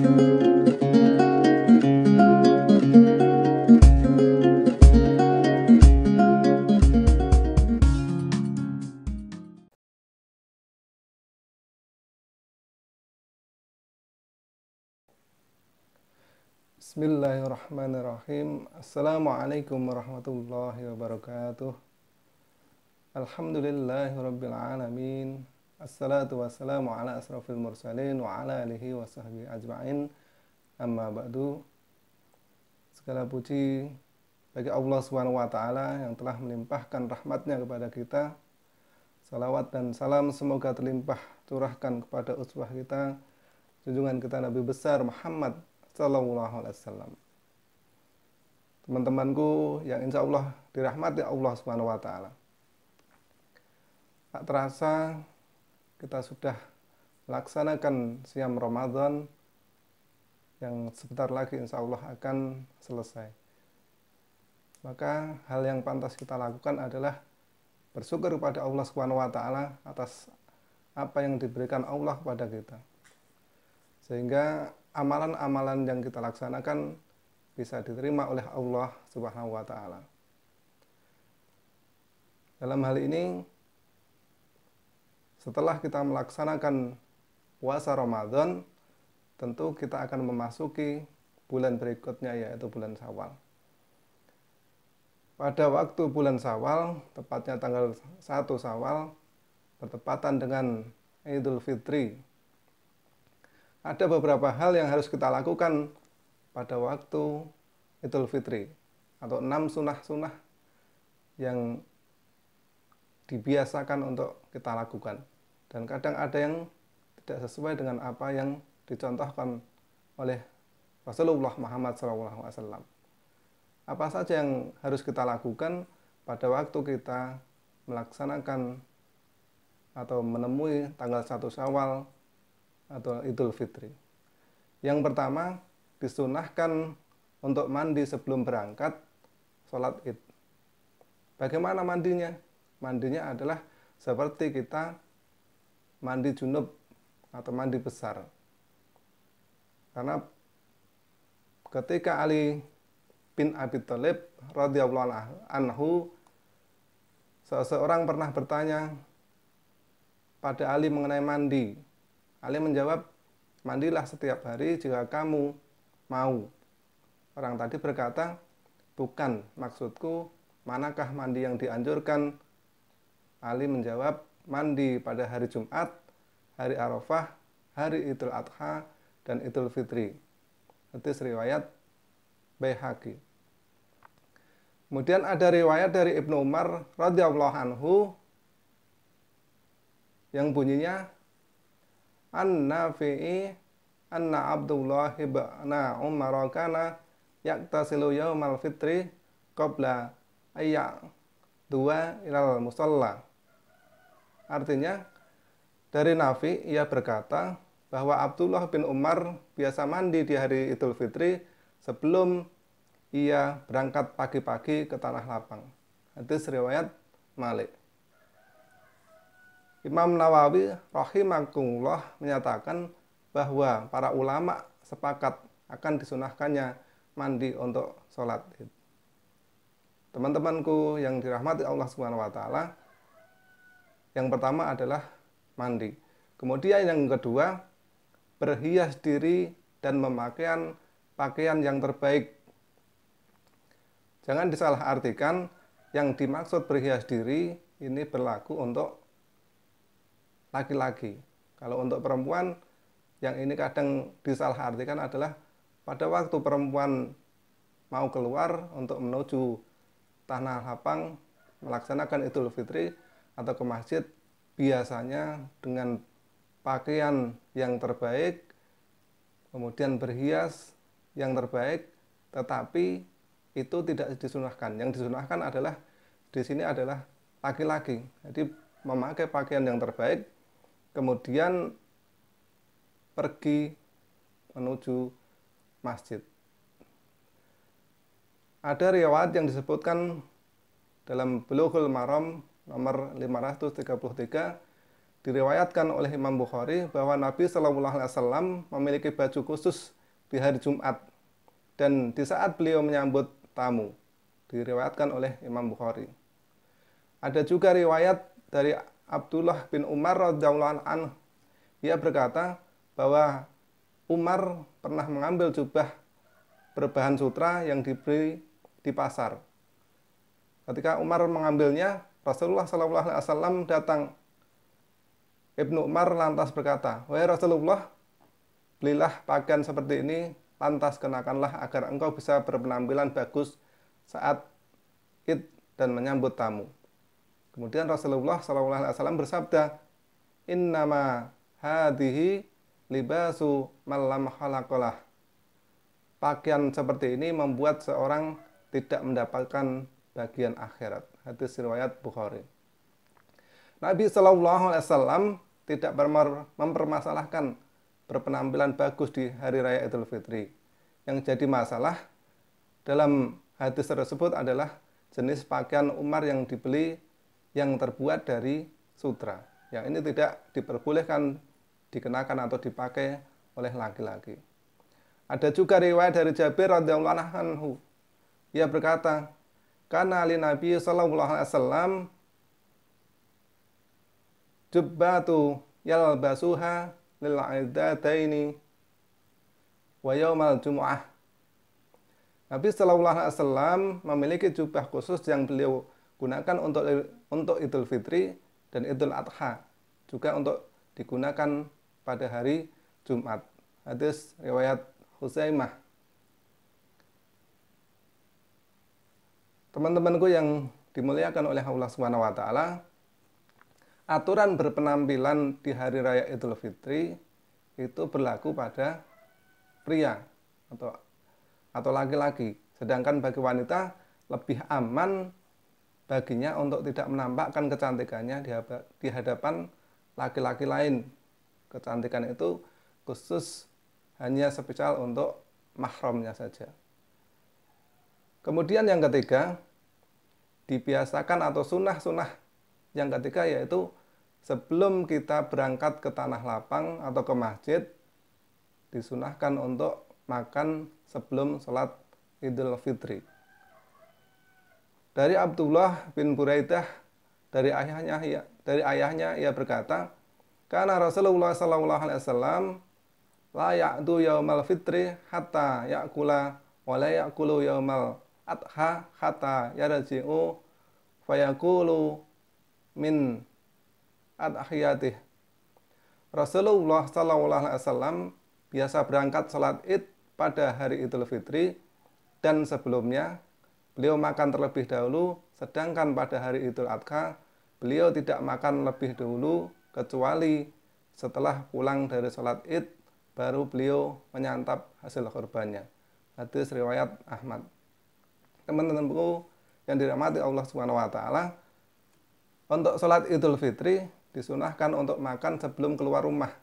Bismillahirrahmanirrahim. Assalamualaikum warahmatullahi wabarakatuh. Alhamdulillahirabbil alamin. Assalatu wassalamu ala asrofil mursalin wa ala alihi wa sahbihi ajma'in. Amma ba'du. Segala puji bagi Allah Subhanahu wa taala yang telah melimpahkan rahmatnya kepada kita. Salawat dan salam semoga terlimpah curahkan kepada uswah kita, junjungan kita Nabi besar Muhammad sallallahu alaihi wasallam. Teman-temanku yang insya Allah dirahmati Allah Subhanahu wa taala. Tak terasa kita sudah melaksanakan siam Ramadan yang sebentar lagi insya Allah akan selesai. Maka hal yang pantas kita lakukan adalah bersyukur kepada Allah Subhanahu wa taala atas apa yang diberikan Allah kepada kita. Sehingga amalan-amalan yang kita laksanakan bisa diterima oleh Allah Subhanahu wa taala. Dalam hal ini, setelah kita melaksanakan puasa Ramadan, tentu kita akan memasuki bulan berikutnya, yaitu bulan Syawal. Pada waktu bulan Syawal, tepatnya tanggal 1 Syawal, bertepatan dengan Idul Fitri. Ada beberapa hal yang harus kita lakukan pada waktu Idul Fitri, atau 6 sunnah-sunnah yang dibiasakan untuk kita lakukan. Dan kadang ada yang tidak sesuai dengan apa yang dicontohkan oleh Rasulullah Muhammad SAW. Apa saja yang harus kita lakukan pada waktu kita melaksanakan atau menemui tanggal 1 Syawal atau Idul Fitri. Yang pertama, disunahkan untuk mandi sebelum berangkat sholat Id. Bagaimana mandinya? Mandinya adalah seperti kita mandi junub atau mandi besar. Karena ketika Ali bin Abi Thalib radhiyallahu anhu, seseorang pernah bertanya pada Ali mengenai mandi. Ali menjawab, mandilah setiap hari jika kamu mau. Orang tadi berkata, bukan, maksudku manakah mandi yang dianjurkan? Ali menjawab, mandi pada hari Jumat, hari Arafah, hari Idul Adha, dan Idul Fitri. Hadis riwayat Baihaqi. Kemudian ada riwayat dari Ibnu Umar radhiyallahu anhu yang bunyinya, An-Nafi'i anna Abdullah ibn Umar kana yaktasilu yaumal fitri qabla ayya dua ilal musalla. Artinya, dari Nafi ia berkata bahwa Abdullah bin Umar biasa mandi di hari Idul Fitri sebelum ia berangkat pagi-pagi ke tanah lapang. Hadis riwayat Malik. Imam Nawawi rahimahullah menyatakan bahwa para ulama sepakat akan disunahkannya mandi untuk sholat Id. Teman-temanku yang dirahmati Allah Subhanahu wa taala, yang pertama adalah mandi. Kemudian yang kedua, berhias diri dan memakai pakaian yang terbaik. Jangan disalahartikan, yang dimaksud berhias diri ini berlaku untuk laki-laki. Kalau untuk perempuan, yang ini kadang disalahartikan adalah pada waktu perempuan mau keluar untuk menuju tanah lapang melaksanakan Idul Fitri atau ke masjid, biasanya dengan pakaian yang terbaik, kemudian berhias yang terbaik, tetapi itu tidak disunahkan. Yang disunahkan adalah di sini adalah laki-laki. Jadi memakai pakaian yang terbaik, kemudian pergi menuju masjid. Ada riwayat yang disebutkan dalam Bulughul Maram nomor 533, diriwayatkan oleh Imam Bukhari bahwa Nabi Shallallahu Alaihi Wasallam memiliki baju khusus di hari Jumat dan di saat beliau menyambut tamu. Diriwayatkan oleh Imam Bukhari. Ada juga riwayat dari Abdullah bin Umar radhiyallahu anhu. Ia berkata bahwa Umar pernah mengambil jubah berbahan sutra yang dibeli di pasar. Ketika Umar mengambilnya, Rasulullah SAW datang. Ibnu Umar lantas berkata, "Wahai Rasulullah, belilah pakaian seperti ini, lantas kenakanlah agar engkau bisa berpenampilan bagus saat Id dan menyambut tamu." Kemudian Rasulullah SAW bersabda, "Innama hadhihi libasu man lam khalaqalah." Pakaian seperti ini membuat seorang tidak mendapatkan bagian akhirat. Hadis riwayat Bukhari. Nabi SAW tidak mempermasalahkan berpenampilan bagus di hari raya Idul Fitri. Yang jadi masalah dalam hadis tersebut adalah jenis pakaian Umar yang dibeli yang terbuat dari sutra. Yang ini tidak diperbolehkan dikenakan atau dipakai oleh laki-laki. Ada juga riwayat dari Jabir radhiyallahu anhu. Ia berkata, "Kana li Nabi sallallahu alaihi wasallam jubbatu yalbasuha lil aidataini wa yaumal jumu'ah." Nabi sallallahu alaihi wasallam memiliki jubah khusus yang beliau gunakan untuk Idul Fitri dan Idul Adha, juga untuk digunakan pada hari Jumat. Hadis riwayat Huzaimah. Teman-temanku yang dimuliakan oleh Allah Subhanahu wa taala, aturan berpenampilan di hari raya Idul Fitri itu berlaku pada pria atau laki-laki, sedangkan bagi wanita lebih aman baginya untuk tidak menampakkan kecantikannya di hadapan laki-laki lain. Kecantikan itu khusus hanya spesial untuk mahramnya saja. Kemudian yang ketiga, dibiasakan atau sunnah-sunnah yang ketiga yaitu sebelum kita berangkat ke tanah lapang atau ke masjid, disunahkan untuk makan sebelum sholat Idul Fitri. Dari Abdullah bin Buraidah dari ayahnya ia berkata, "Kana Rasulullah sallallahu alaihi wasallam la ya'du yaumal fitri hatta ya'kula wa la ya'kulu yaumal adha hatta yarji'u fayaqulu min adhiyatih." Rasulullah sallallahu alaihi wasallam biasa berangkat salat Id pada hari Idul Fitri dan sebelumnya beliau makan terlebih dahulu, sedangkan pada hari Idul Adha beliau tidak makan lebih dahulu kecuali setelah pulang dari salat Id baru beliau menyantap hasil kurbannya. Hadis riwayat Ahmad. Teman-temanku yang dirahmati Allah Subhanahu wa taala, untuk salat Idul Fitri disunahkan untuk makan sebelum keluar rumah,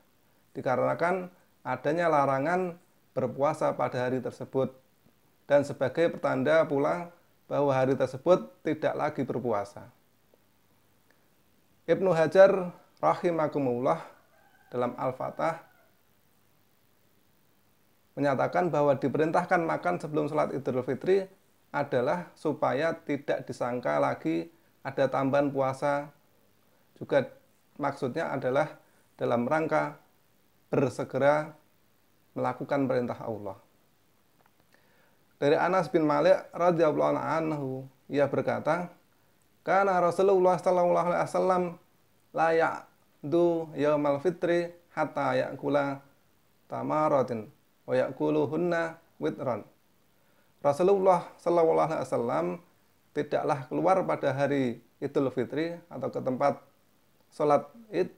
dikarenakan adanya larangan berpuasa pada hari tersebut dan sebagai pertanda pula bahwa hari tersebut tidak lagi berpuasa. Ibnu Hajar rahimakumullah dalam Al-Fatah menyatakan bahwa diperintahkan makan sebelum sholat Idul Fitri adalah supaya tidak disangka lagi ada tambahan puasa. Juga maksudnya adalah dalam rangka bersegera melakukan perintah Allah. Dari Anas bin Malik radhiyallahu anhu, ia berkata, "Kana Rasulullah sallallahu alaihi wasallam la ya'du yaumal fitri hatta ya'kula tamaratin wa ya'kuluhunna witran." Rasulullah sallallahu alaihi wasallam tidaklah keluar pada hari Idul Fitri atau ke tempat sholat Id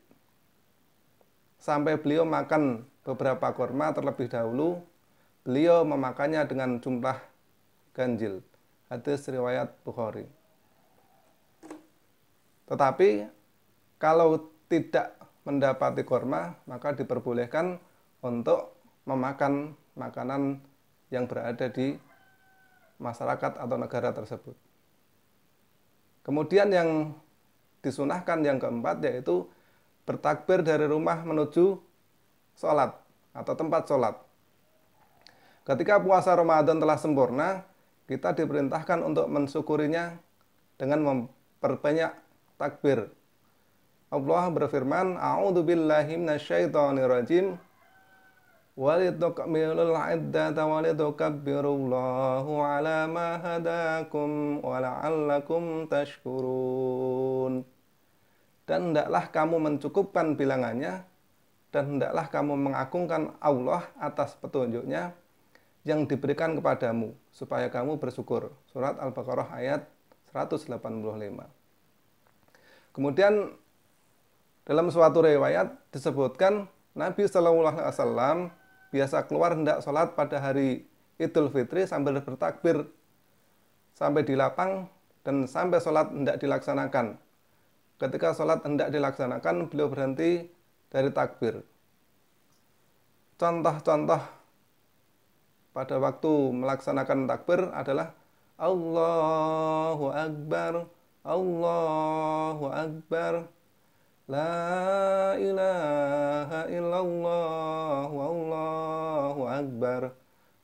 sampai beliau makan beberapa kurma terlebih dahulu. Beliau memakannya dengan jumlah ganjil. Hadis riwayat Bukhari. Tetapi kalau tidak mendapati kurma, maka diperbolehkan untuk memakan makanan yang berada di masyarakat atau negara tersebut. Kemudian yang disunahkan yang keempat yaitu bertakbir dari rumah menuju sholat atau tempat sholat. Ketika puasa Ramadan telah sempurna, kita diperintahkan untuk mensyukurinya dengan memperbanyak takbir. Allah berfirman, A'udzubillahi minasyaitonirrajim. Walitukmilul iddata walitukabbirullaha ala ma hadakum wa la'allakum tashkurun. Dan hendaklah kamu mencukupkan bilangannya, dan hendaklah kamu mengagungkan Allah atas petunjuknya yang diberikan kepadamu, supaya kamu bersyukur. Surat Al-Baqarah ayat 185. Kemudian dalam suatu riwayat disebutkan Nabi Shallallahu Alaihi Wasallam biasa keluar hendak sholat pada hari Idul Fitri sambil bertakbir sampai di lapang dan sampai sholat hendak dilaksanakan. Ketika sholat hendak dilaksanakan, beliau berhenti dari takbir. Contoh-contoh pada waktu melaksanakan takbir adalah Allahu Akbar, Allahu Akbar, La ilaha illallah, Allahu Akbar,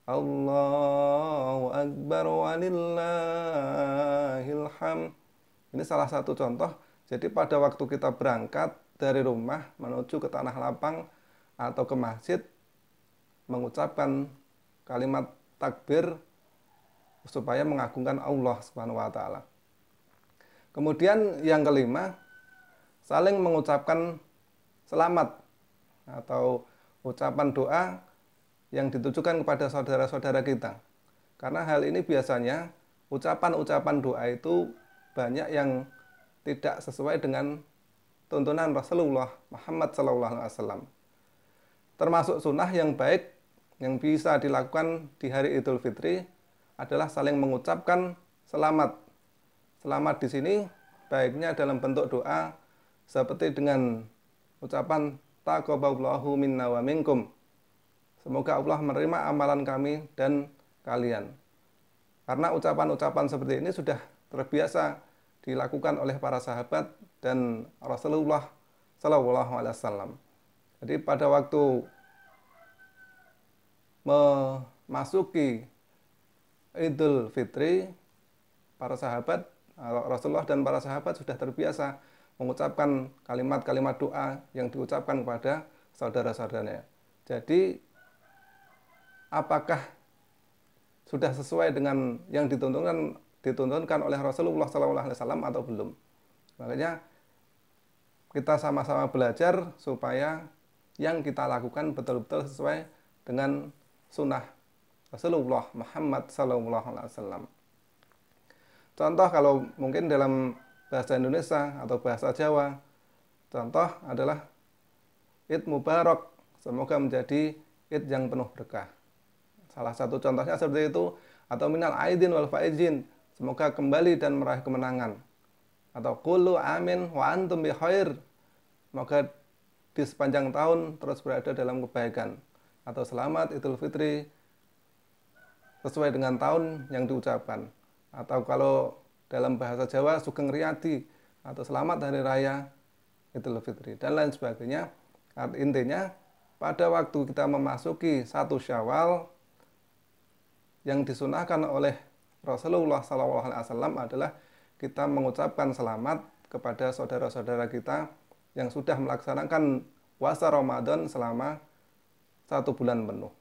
Allahu Akbar, walillahil hamd. Ini salah satu contoh. Jadi pada waktu kita berangkat dari rumah menuju ke tanah lapang atau ke masjid, mengucapkan kalimat takbir supaya mengagungkan Allah Subhanahu wa taala. Kemudian yang kelima, saling mengucapkan selamat atau ucapan doa yang ditujukan kepada saudara-saudara kita. Karena hal ini biasanya ucapan-ucapan doa itu banyak yang tidak sesuai dengan tuntunan Rasulullah Muhammad SAW. Termasuk sunnah yang baik yang bisa dilakukan di hari Idul Fitri adalah saling mengucapkan selamat. Selamat di sini baiknya dalam bentuk doa seperti dengan ucapan taqabbalallahu minna wa minkum. Semoga Allah menerima amalan kami dan kalian. Karena ucapan-ucapan seperti ini sudah terbiasa dilakukan oleh para sahabat dan Rasulullah SAW. Jadi pada waktu memasuki Idul Fitri, para sahabat, Rasulullah dan para sahabat sudah terbiasa mengucapkan kalimat-kalimat doa yang diucapkan kepada saudara-saudaranya. Jadi, apakah sudah sesuai dengan yang dituntunkan oleh Rasulullah SAW atau belum? Makanya kita sama-sama belajar supaya yang kita lakukan betul-betul sesuai dengan sunnah Rasulullah Muhammad SAW. Contoh kalau mungkin dalam bahasa Indonesia atau bahasa Jawa, contoh adalah Id Mubarak, semoga menjadi Id yang penuh berkah. Salah satu contohnya seperti itu, atau minal aidin wal faizin, semoga kembali dan meraih kemenangan. Atau qulu amin wa antum bi khair, semoga di sepanjang tahun terus berada dalam kebaikan. Atau selamat Idul Fitri sesuai dengan tahun yang diucapkan. Atau kalau dalam bahasa Jawa Sugeng Riyadi atau selamat hari raya Idul Fitri dan lain sebagainya. Intinya pada waktu kita memasuki 1 Syawal yang disunahkan oleh Rasulullah SAW adalah kita mengucapkan selamat kepada saudara-saudara kita yang sudah melaksanakan puasa Ramadan selama 1 bulan penuh.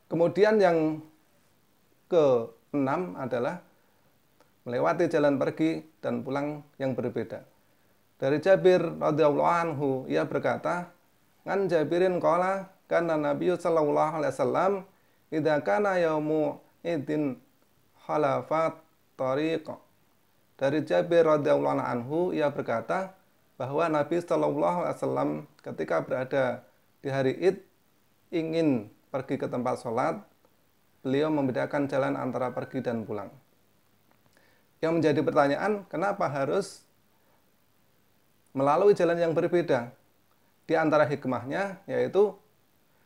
Kemudian yang ke-6 adalah melewati jalan pergi dan pulang yang berbeda. Dari Jabir radhiyallahu anhu, ia berkata, "Ngan Jabirin qala kana Nabi sallallahu alaihi wasallam idza kana yaumu idin khalafat tariq." Dari Jabir radhiyallahu anhu, ia berkata bahwa Nabi sallallahu alaihi wasallam ketika berada di hari Id ingin pergi ke tempat sholat, beliau membedakan jalan antara pergi dan pulang. Yang menjadi pertanyaan, kenapa harus melalui jalan yang berbeda? Di antara hikmahnya yaitu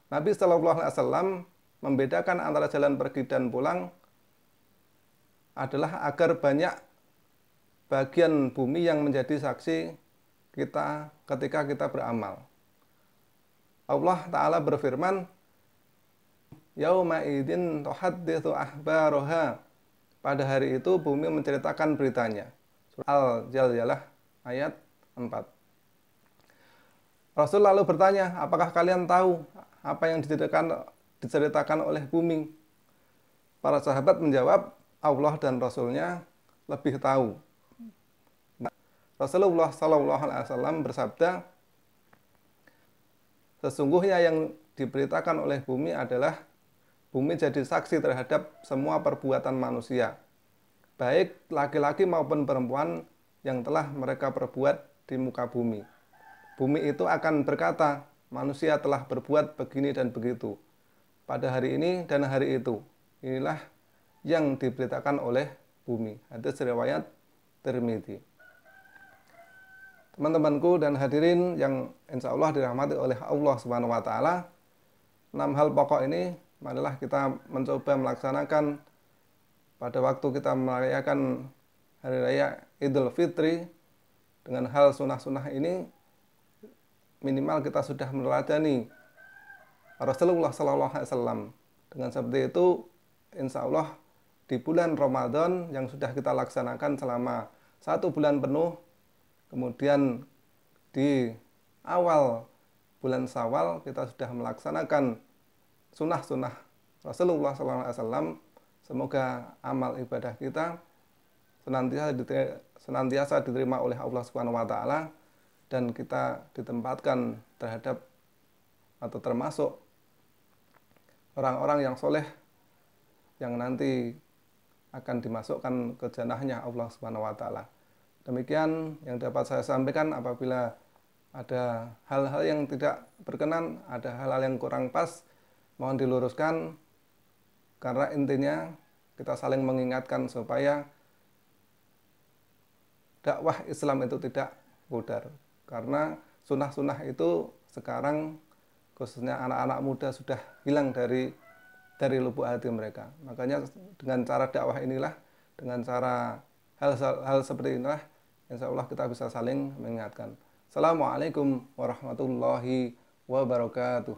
Nabi Shallallahu Alaihi Wasallam membedakan antara jalan pergi dan pulang adalah agar banyak bagian bumi yang menjadi saksi kita ketika kita beramal. Allah Ta'ala berfirman, yauma idzin tuhadditsu akhbaraha. Pada hari itu bumi menceritakan beritanya. Surah Al-Zalzalah ayat 4. Rasul lalu bertanya, apakah kalian tahu apa yang diceritakan oleh bumi? Para sahabat menjawab, Allah dan Rasulnya lebih tahu. Rasulullah SAW bersabda, sesungguhnya yang diberitakan oleh bumi adalah bumi jadi saksi terhadap semua perbuatan manusia, baik laki-laki maupun perempuan yang telah mereka perbuat di muka bumi. Bumi itu akan berkata, manusia telah berbuat begini dan begitu pada hari ini dan hari itu. Inilah yang diberitakan oleh bumi. Hadis riwayat Tirmidzi. Teman-temanku dan hadirin yang insya Allah dirahmati oleh Allah Subhanahu wa Ta'ala, 6 hal pokok ini marilah kita mencoba melaksanakan pada waktu kita merayakan hari raya Idul Fitri. Dengan hal sunnah-sunnah ini, minimal kita sudah meneladani Rasulullah SAW. Dengan seperti itu, insya Allah di bulan Ramadan yang sudah kita laksanakan selama 1 bulan penuh, kemudian di awal bulan Syawal kita sudah melaksanakan sunnah-sunnah Rasulullah SAW. Semoga amal ibadah kita senantiasa diterima oleh Allah Subhanahu wa Ta'ala, dan kita ditempatkan terhadap atau termasuk orang-orang yang soleh yang nanti akan dimasukkan ke jannahnya Allah Subhanahu wa Ta'ala. Demikian yang dapat saya sampaikan. Apabila ada hal-hal yang tidak berkenan, ada hal-hal yang kurang pas, mohon diluruskan, karena intinya kita saling mengingatkan supaya dakwah Islam itu tidak pudar. Karena sunnah-sunnah itu sekarang khususnya anak-anak muda sudah hilang dari lubuk hati mereka. Makanya dengan cara dakwah inilah, dengan cara hal seperti inilah, insya Allah kita bisa saling mengingatkan. Assalamualaikum warahmatullahi wabarakatuh.